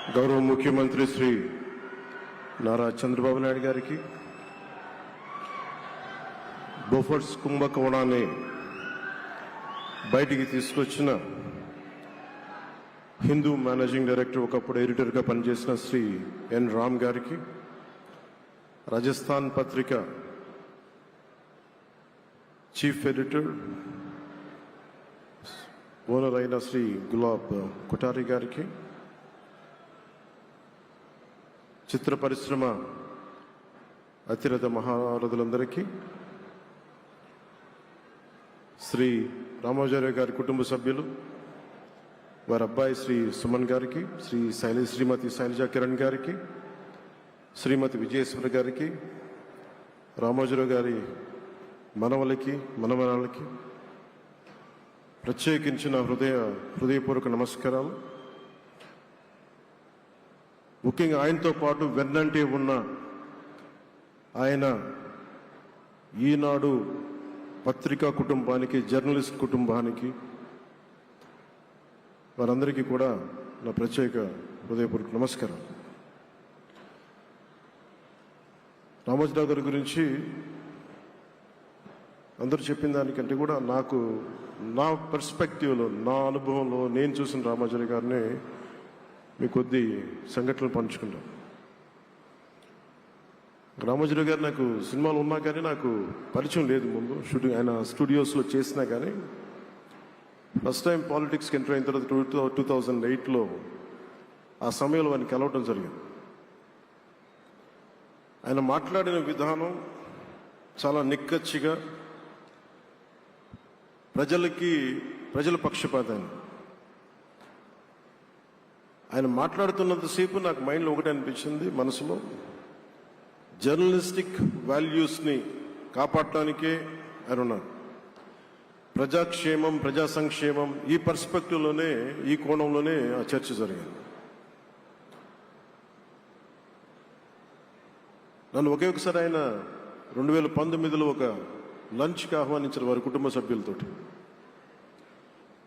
గౌరవ ముఖ్యమంత్రి శ్రీ నారా చంద్రబాబు నాయుడు గారికి, బోఫర్స్ కుంభకోణాన్ని బయటికి తీసుకొచ్చిన హిందూ మేనేజింగ్ డైరెక్టర్, ఒకప్పుడు ఎడిటర్గా పనిచేసిన శ్రీ ఎన్ రామ్ గారికి, రాజస్థాన్ పత్రిక చీఫ్ ఎడిటర్ ఓనర్ అయిన శ్రీ గులాబ్ కొఠారి గారికి, చిత్ర పరిశ్రమ అతిరథ మహారథులందరికీ, శ్రీ రామోజీరావు గారి కుటుంబ సభ్యులు, వారి అబ్బాయి శ్రీ సుమన్ గారికి, శ్రీమతి శైలజా కిరణ్ గారికి, శ్రీమతి విజయేశ్వరి గారికి, రామోజీరావు గారి మనవలకి మనమరాలకి ప్రత్యేకించిన హృదయపూర్వక నమస్కారాలు. ముఖ్యంగా ఆయనతో పాటు వెన్నంటే ఉన్న ఆయన ఈనాడు పత్రికా కుటుంబానికి, జర్నలిస్ట్ కుటుంబానికి, వారందరికీ కూడా నా ప్రత్యేక హృదయపూర్వక నమస్కారం. రామోజీరావు గారి గురించి అందరూ చెప్పిన దానికంటే కూడా నాకు నా పర్స్పెక్టివ్లో, నా అనుభవంలో నేను చూసిన రామోజీరావు గారిని మీ కొద్ది సంఘటనలు పంచుకుంటాం. రామోజీరావు గారు నాకు సినిమాలు ఉన్నా కానీ నాకు పరిచయం లేదు. ముందు షూటింగ్ ఆయన స్టూడియోస్లో చేసినా కానీ ఫస్ట్ టైం పాలిటిక్స్కి ఎంటర్ అయిన తర్వాత 2008లో ఆ సమయంలో ఆయన కలవటం జరిగింది. ఆయన మాట్లాడిన విధానం చాలా నిక్కచ్చిగా, ప్రజల పక్షపాతాన్ని. ఆయన మాట్లాడుతున్నంతసేపు నాకు మైండ్లో ఒకటి అనిపించింది, మనసులో జర్నలిస్టిక్ వాల్యూస్ని కాపాడటానికే ఆయన ఉన్నారు. ప్రజాక్షేమం, ప్రజా సంక్షేమం, ఈ పర్స్పెక్టివ్లోనే, ఈ కోణంలోనే ఆ చర్చ జరిగింది. నన్ను ఒకే ఒకసారి ఆయన 2019లో ఒక లంచ్కి ఆహ్వానించారు వారి కుటుంబ సభ్యులతోటి.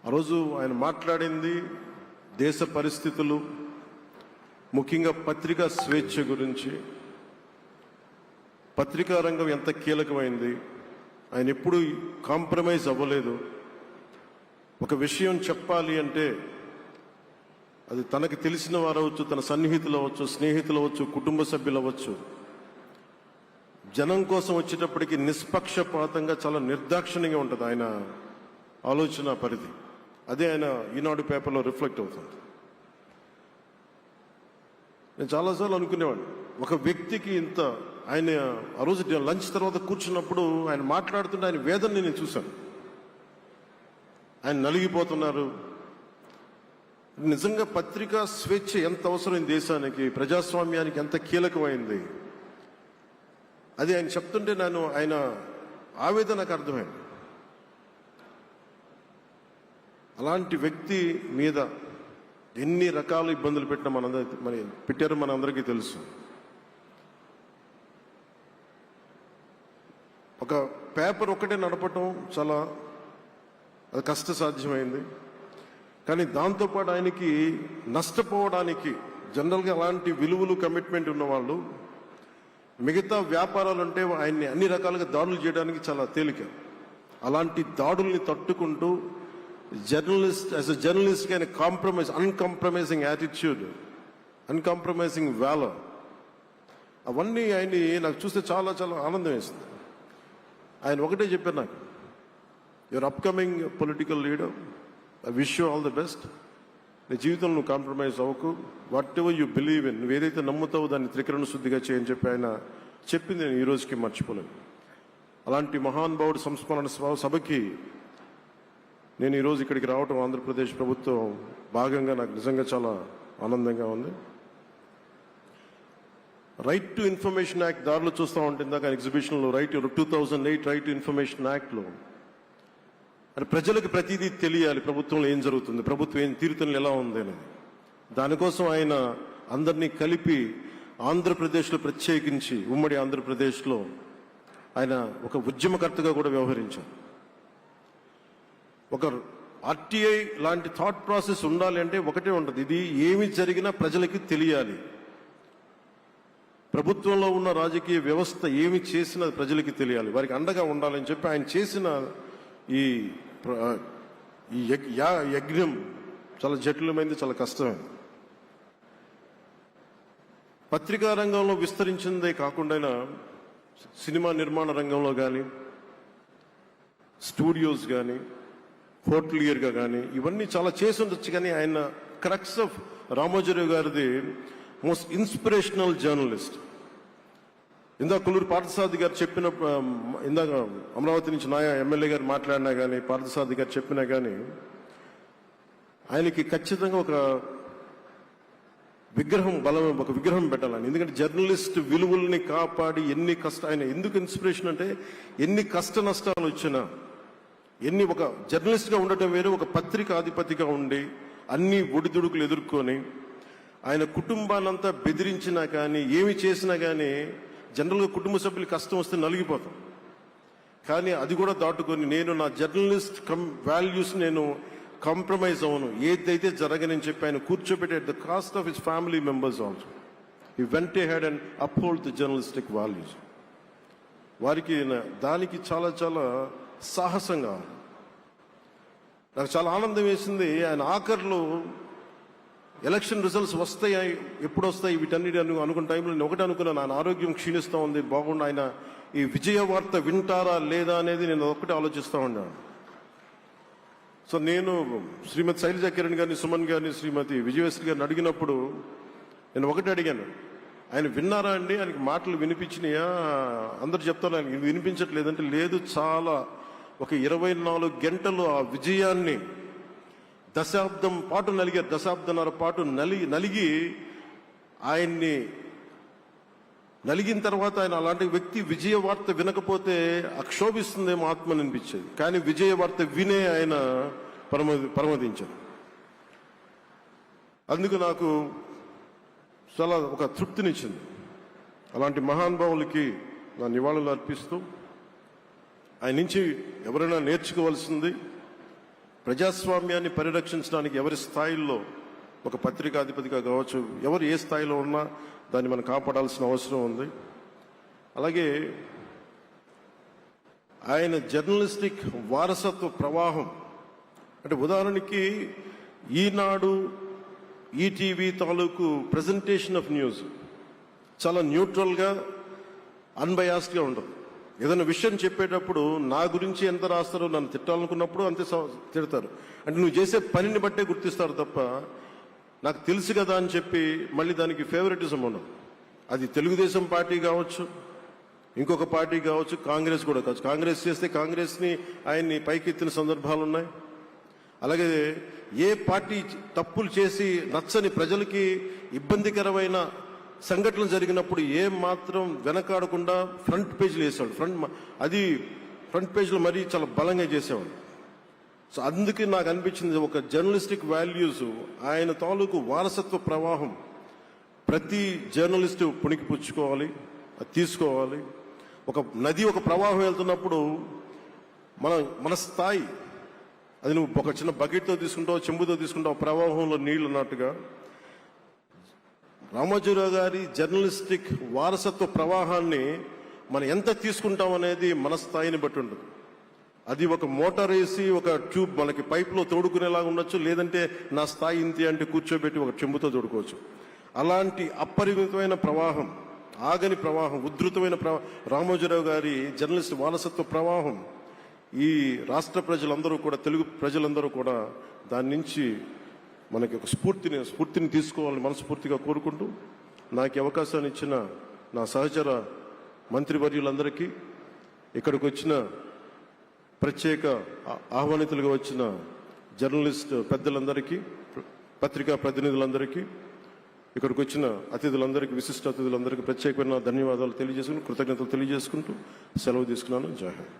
ఆ రోజు ఆయన మాట్లాడింది దేశ పరిస్థితులు, ముఖ్యంగా పత్రికా స్వేచ్ఛ గురించి, పత్రికా రంగం ఎంత కీలకమైంది. ఆయన ఎప్పుడూ కాంప్రమైజ్ అవ్వలేదు. ఒక విషయం చెప్పాలి అంటే అది తనకు తెలిసిన వారు అవ్వచ్చు, తన సన్నిహితులు అవ్వచ్చు, స్నేహితులు అవ్వచ్చు, కుటుంబ సభ్యులు అవ్వచ్చు, జనం కోసం వచ్చేటప్పటికి నిష్పక్షపాతంగా, చాలా నిర్దాక్షిణ్యంగా ఉంటుంది ఆయన ఆలోచన పరిధి. అదే ఆయన ఈనాడు పేపర్లో రిఫ్లెక్ట్ అవుతుంది. నేను చాలాసార్లు అనుకునేవాడిని, ఒక వ్యక్తికి ఇంత, ఆయన ఆ రోజు లంచ్ తర్వాత కూర్చున్నప్పుడు ఆయన మాట్లాడుతుంటే ఆయన వేదనని నేను చూశాను. ఆయన నలిగిపోతున్నారు. నిజంగా పత్రికా స్వేచ్ఛ ఎంత అవసరం దేశానికి, ప్రజాస్వామ్యానికి ఎంత కీలకమైంది, అది ఆయన చెప్తుంటే ఆయన ఆవేదన నాకు అర్థమైంది. అలాంటి వ్యక్తి మీద ఎన్ని రకాల ఇబ్బందులు పెట్టారో మనందరికీ తెలుసు. ఒక పేపర్ ఒకటే నడపటం చాలా అది కష్టసాధ్యమైంది. కానీ దాంతోపాటు ఆయనకి నష్టపోవడానికి, జనరల్గా అలాంటి విలువలు, కమిట్మెంట్ ఉన్నవాళ్ళు మిగతా వ్యాపారాలు అంటే ఆయన్ని అన్ని రకాలుగా దాడులు చేయడానికి చాలా తేలిక. అలాంటి దాడుల్ని తట్టుకుంటూ యాజ్ అ జర్నలిస్ట్ ఆయన అన్కాంప్రమైజింగ్ యాటిట్యూడ్, అన్కాంప్రమైజింగ్ వాలర్, అవన్నీ ఆయన్ని నాకు చూస్తే చాలా చాలా ఆనందం వేస్తుంది. ఆయన ఒకటే చెప్పారు నాకు, your upcoming political leader, I wish you all the best. నీ జీవితంలో నువ్వు కాంప్రమైజ్ అవ్వకు, what ever you believe in, నువ్వు ఏదైతే నమ్ముతావో దాన్ని త్రికరణ శుద్ధిగా చేయని చెప్పి ఆయన చెప్పింది నేను ఈ రోజుకి మర్చిపోలేను. అలాంటి మహానుభావుడు సంస్మరణ సభకి నేను ఈరోజు ఇక్కడికి రావటం, ఆంధ్రప్రదేశ్ ప్రభుత్వం భాగంగా నాకు నిజంగా చాలా ఆనందంగా ఉంది. రైట్ టు ఇన్ఫర్మేషన్ యాక్ట్ దారిలో చూస్తూ ఉంటుంది దాకా ఎగ్జిబిషన్లో 2008 రైట్ టు ఇన్ఫర్మేషన్ యాక్ట్లో అంటే ప్రజలకు ప్రతిదీ తెలియాలి, ప్రభుత్వంలో ఏం జరుగుతుంది, ప్రభుత్వం ఏం తీరుతలు ఎలా ఉంది అనేది. దానికోసం ఆయన అందరినీ కలిపి ఆంధ్రప్రదేశ్లో, ప్రత్యేకించి ఉమ్మడి ఆంధ్రప్రదేశ్లో ఆయన ఒక ఉద్యమకర్తగా కూడా వ్యవహరించారు. ఒక ఆర్టీఐ లాంటి థాట్ ప్రాసెస్ ఉండాలి అంటే ఒకటే ఉంటుంది, ఇది ఏమి జరిగినా ప్రజలకి తెలియాలి. ప్రభుత్వంలో ఉన్న రాజకీయ వ్యవస్థ ఏమి చేసినా ప్రజలకి తెలియాలి, వారికి అండగా ఉండాలని చెప్పి ఆయన చేసిన ఈ యజ్ఞం చాలా జటిలమైంది, చాలా కష్టమైంది. పత్రికా రంగంలో విస్తరించిందే కాకుండా సినిమా నిర్మాణ రంగంలో కానీ, స్టూడియోస్ కానీ, హోటలియర్గా కానీ ఇవన్నీ చాలా చేసి ఉండొచ్చు. కానీ ఆయన క్రక్స్ ఆఫ్ రామోజీరావు గారిది మోస్ట్ ఇన్స్పిరేషనల్ జర్నలిస్ట్. ఇందాక కొల్లూరు పార్థసారథి గారు చెప్పిన, ఇందాక అమరావతి నుంచి నాయా ఎమ్మెల్యే గారు మాట్లాడినా కానీ, పార్థసారథి గారు చెప్పినా కానీ ఆయనకి ఖచ్చితంగా ఒక విగ్రహం పెట్టాలని. ఎందుకంటే జర్నలిస్ట్ విలువల్ని కాపాడి ఆయన ఎందుకు ఇన్స్పిరేషన్ అంటే ఎన్ని కష్ట నష్టాలు వచ్చినా, ఒక జర్నలిస్ట్గా ఉండటం వేరు, ఒక పత్రిక అధిపతిగా ఉండి అన్ని ఒడిదుడుకులు ఎదుర్కొని ఆయన కుటుంబాన్నంతా బెదిరించినా కానీ, ఏమి చేసినా కానీ జనరల్గా కుటుంబ సభ్యులు కష్టం వస్తే నలిగిపోతాం. కానీ అది కూడా దాటుకొని నేను నా జర్నలిస్ట్ వాల్యూస్ నేను కాంప్రమైజ్ అవును, ఏదైతే జరగనని చెప్పి ఆయన కూర్చోబెట్టి at the cost of his family members also he vent ahead and uphold the journalistic values. వారికి దానికి చాలా చాలా సాహసంగా నాకు చాలా ఆనందం వేసింది. ఆయన ఆఖరిలో ఎలక్షన్ రిజల్ట్స్ వస్తాయి, ఎప్పుడు వస్తాయి వీటన్నిటి అనుకున్న టైంలో నేను ఒకటి అనుకున్నాను, ఆయన ఆరోగ్యం క్షీణిస్తూ ఉంది, బాగుండు, ఆయన ఈ విజయ వార్త వింటారా లేదా అనేది నేను ఒకటి ఆలోచిస్తూ ఉన్నాను. సో నేను శ్రీమతి శైలజా కిరణ్ గారిని, సుమన్ గారిని, శ్రీమతి విజయశ్రీ గారిని అడిగినప్పుడు నేను ఒకటి అడిగాను, ఆయన విన్నారా అండి, ఆయనకి మాటలు వినిపించినాయా? అందరు చెప్తారు ఆయనకి వినిపించట్లేదంటే, లేదు, చాలా ఒక 24 గంటలు ఆ విజయాన్ని దశాబ్దం పాటు నలిగారు, దశాబ్దన్నర పాటు నలిగి ఆయన్ని నలిగిన తర్వాత ఆయన అలాంటి వ్యక్తి విజయ వార్త వినకపోతే అక్షోభిస్తుందేమో ఆత్మని అనిపించేది. కానీ విజయ వార్త వినే ఆయన పరమదించారు. అందుకు నాకు చాలా ఒక తృప్తినిచ్చింది. అలాంటి మహానుభావులకి నా నివాళులు అర్పిస్తూ ఆయన నుంచి ఎవరైనా నేర్చుకోవాల్సింది, ప్రజాస్వామ్యాన్ని పరిరక్షించడానికి ఎవరి స్థాయిల్లో, ఒక పత్రికాధిపతిగా కావచ్చు, ఎవరు ఏ స్థాయిలో ఉన్నా దాన్ని మనం కాపాడాల్సిన అవసరం ఉంది. అలాగే ఆయన జర్నలిస్టిక్ వారసత్వ ప్రవాహం అంటే ఉదాహరణకి ఈనాడు, ఈటీవీ తాలూకు ప్రజెంటేషన్ ఆఫ్ న్యూస్ చాలా న్యూట్రల్గా, అన్బయాస్డ్గా ఉండదు. ఏదైనా విషయం చెప్పేటప్పుడు నా గురించి ఎంత రాస్తారో, నన్ను తిట్టాలనుకున్నప్పుడు అంతే తిడతారు. అంటే నువ్వు చేసే పనిని బట్టే గుర్తిస్తారు తప్ప నాకు తెలుసు కదా అని చెప్పి మళ్ళీ దానికి ఫేవరెటిజం ఉండదు. అది తెలుగుదేశం పార్టీ కావచ్చు, ఇంకొక పార్టీ కావచ్చు, కాంగ్రెస్ కూడా కావచ్చు. కాంగ్రెస్ చేస్తే కాంగ్రెస్ని ఆయన్ని పైకెత్తిన సందర్భాలు ఉన్నాయి. అలాగే ఏ పార్టీ తప్పులు చేసి నచ్చని, ప్రజలకి ఇబ్బందికరమైన సంఘటనలు జరిగినప్పుడు ఏం మాత్రం వెనకాడకుండా ఫ్రంట్ పేజీలు వేసేవాడు. ఫ్రంట్ పేజీలో మరీ చాలా బలంగా చేసేవాడు. సో అందుకే నాకు అనిపించింది, ఒక జర్నలిస్టిక్ వాల్యూస్, ఆయన తాలూకు వారసత్వ ప్రవాహం ప్రతి జర్నలిస్టు పుణికి పుచ్చుకోవాలి, అది తీసుకోవాలి. ఒక నది ఒక ప్రవాహం వెళ్తున్నప్పుడు మన స్థాయి, అది నువ్వు ఒక చిన్న బకెట్తో తీసుకుంటావు, చెంబుతో తీసుకుంటావు, ప్రవాహంలో నీళ్లు అన్నట్టుగా రామోజీరావు గారి జర్నలిస్టిక్ వారసత్వ ప్రవాహాన్ని మనం ఎంత తీసుకుంటాం అనేది మన స్థాయిని బట్టి ఉంటుంది. అది ఒక మోటార్ వేసి ఒక ట్యూబ్ మనకి పైప్లో తోడుకునేలాగా ఉండొచ్చు, లేదంటే నా స్థాయి ఇంతే అంటే కూర్చోబెట్టి ఒక చెంబుతో తోడుకోవచ్చు. అలాంటి అపరిమితమైన ప్రవాహం, ఆగని ప్రవాహం, ఉధృతమైన రామోజీరావు గారి జర్నలిస్ట్ వారసత్వ ప్రవాహం ఈ రాష్ట్ర ప్రజలందరూ కూడా, తెలుగు ప్రజలందరూ కూడా దాని నుంచి మనకి ఒక స్ఫూర్తిని తీసుకోవాలని మనస్ఫూర్తిగా కోరుకుంటూ, నాకు అవకాశాన్ని ఇచ్చిన నా సహచర మంత్రివర్యులందరికీ, ఇక్కడికి వచ్చిన ప్రత్యేక ఆహ్వానితులుగా వచ్చిన జర్నలిస్ట్ పెద్దలందరికీ, పత్రికా ప్రతినిధులందరికీ, ఇక్కడికి వచ్చిన అతిథులందరికీ, విశిష్ట అతిథులందరికీ ప్రత్యేకమైన ధన్యవాదాలు తెలియజేసుకుంటూ, కృతజ్ఞతలు తెలియజేసుకుంటూ సెలవు తీసుకున్నాను. జై హింద్.